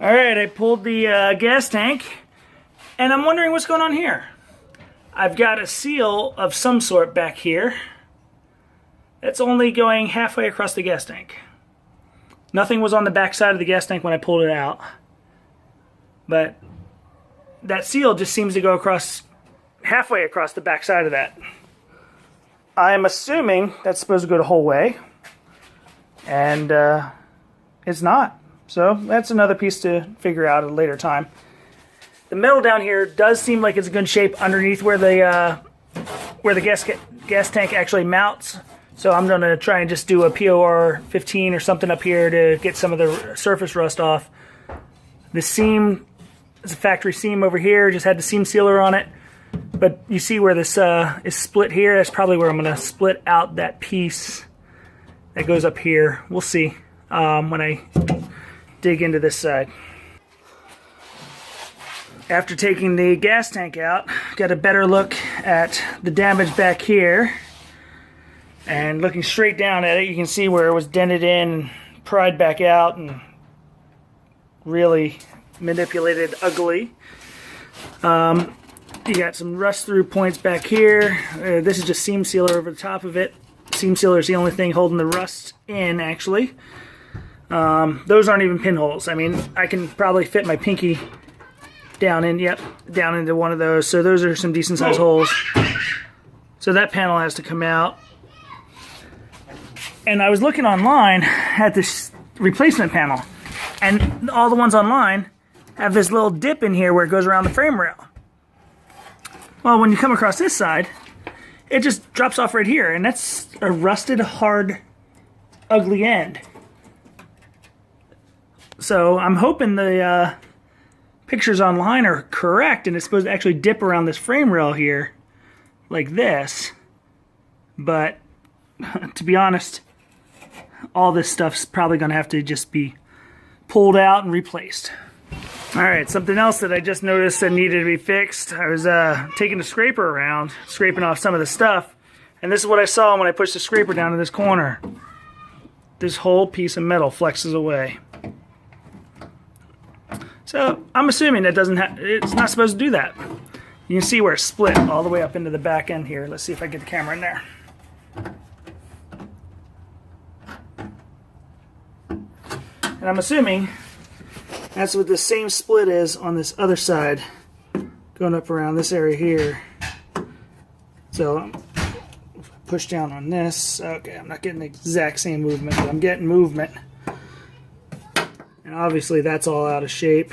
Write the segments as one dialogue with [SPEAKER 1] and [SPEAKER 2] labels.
[SPEAKER 1] Alright, I pulled the gas tank, and I'm wondering what's going on here. I've got a seal of some sort back here. It's only going halfway across the gas tank. Nothing was on the back side of the gas tank when I pulled it out. But that seal just seems to go across halfway across the back side of that. I'm assuming that's supposed to go the whole way. And it's not. So that's another piece to figure out at a later time. The metal down here does seem like it's in good shape underneath where the gas tank actually mounts. So I'm going to try and just do a POR 15 or something up here to get some of the surface rust off. The seam is a factory seam over here. Just had the seam sealer on it. But you see where this is split here? That's probably where I'm going to split out that piece that goes up here. We'll see when I dig into this side. After taking the gas tank out, got a better look at the damage back here. And looking straight down at it, you can see where it was dented in and pried back out and really manipulated ugly. You got some rust through points back here. This is just seam sealer over the top of it. Seam sealer is the only thing holding the rust in, actually. Those aren't even pinholes. I mean, I can probably fit my pinky down into one of those. So those are some decent sized holes. So that panel has to come out. And I was looking online at this replacement panel, and all the ones online have this little dip in here where it goes around the frame rail. Well, when you come across this side, it just drops off right here, and that's a rusted, hard, ugly end. So I'm hoping the pictures online are correct, and it's supposed to actually dip around this frame rail here, like this. But to be honest, all this stuff's probably going to have to just be pulled out and replaced. Alright, something else that I just noticed that needed to be fixed. I was taking the scraper around, scraping off some of the stuff, and this is what I saw when I pushed the scraper down to this corner. This whole piece of metal flexes away. So I'm assuming that it's not supposed to do that. You can see where it's split all the way up into the back end here. Let's see if I get the camera in there. And I'm assuming that's what the same split is on this other side, going up around this area here. So if I push down on this, okay, I'm not getting the exact same movement, but I'm getting movement. And obviously that's all out of shape.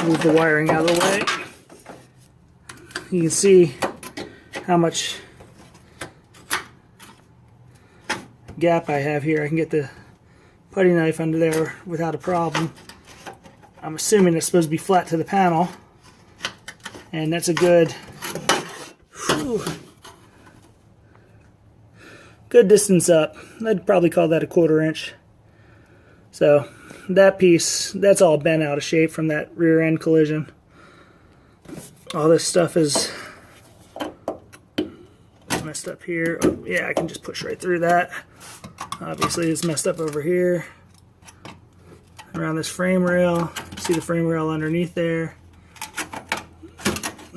[SPEAKER 1] Move the wiring out of the way. You can see how much gap I have here. I can get the putty knife under there without a problem. I'm assuming it's supposed to be flat to the panel, and that's a good distance up. I'd probably call that a 1/4 inch. So that piece, that's all bent out of shape from that rear end collision. All this stuff is messed up here. Oh, yeah, I can just push right through that. Obviously it's messed up over here around this frame rail. See the frame rail underneath there.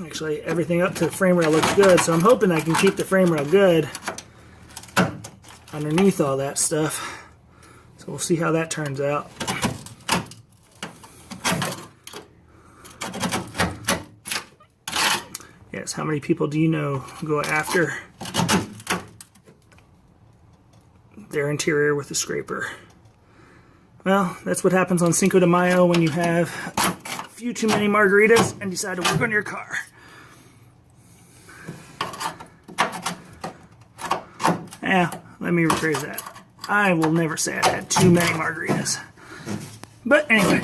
[SPEAKER 1] Actually, everything up to the frame rail looks good, so I'm hoping I can keep the frame rail good underneath all that stuff. So we'll see how that turns out. Yes, how many people do you know go after their interior with a scraper? Well, that's what happens on Cinco de Mayo when you have a few too many margaritas and decide to work on your car. Yeah, let me rephrase that. I will never say I've had too many margaritas. But anyway,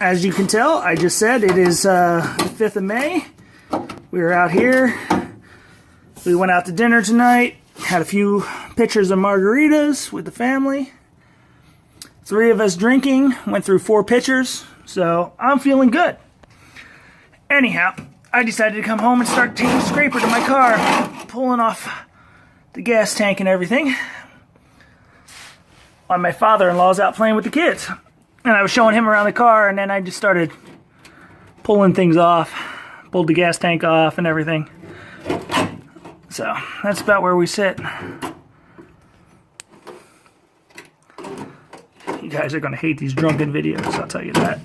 [SPEAKER 1] as you can tell, I just said it is the 5th of May. We were out here. We went out to dinner tonight. Had a few pitchers of margaritas with the family. 3 of us drinking. Went through 4 pitchers. So I'm feeling good. Anyhow, I decided to come home and start taking the scraper to my car, pulling off the gas tank and everything. while my father-in-law's out playing with the kids. And I was showing him around the car, and then I just started pulling things off, pulled the gas tank off and everything. So that's about where we sit. You guys are going to hate these drunken videos, I'll tell you that.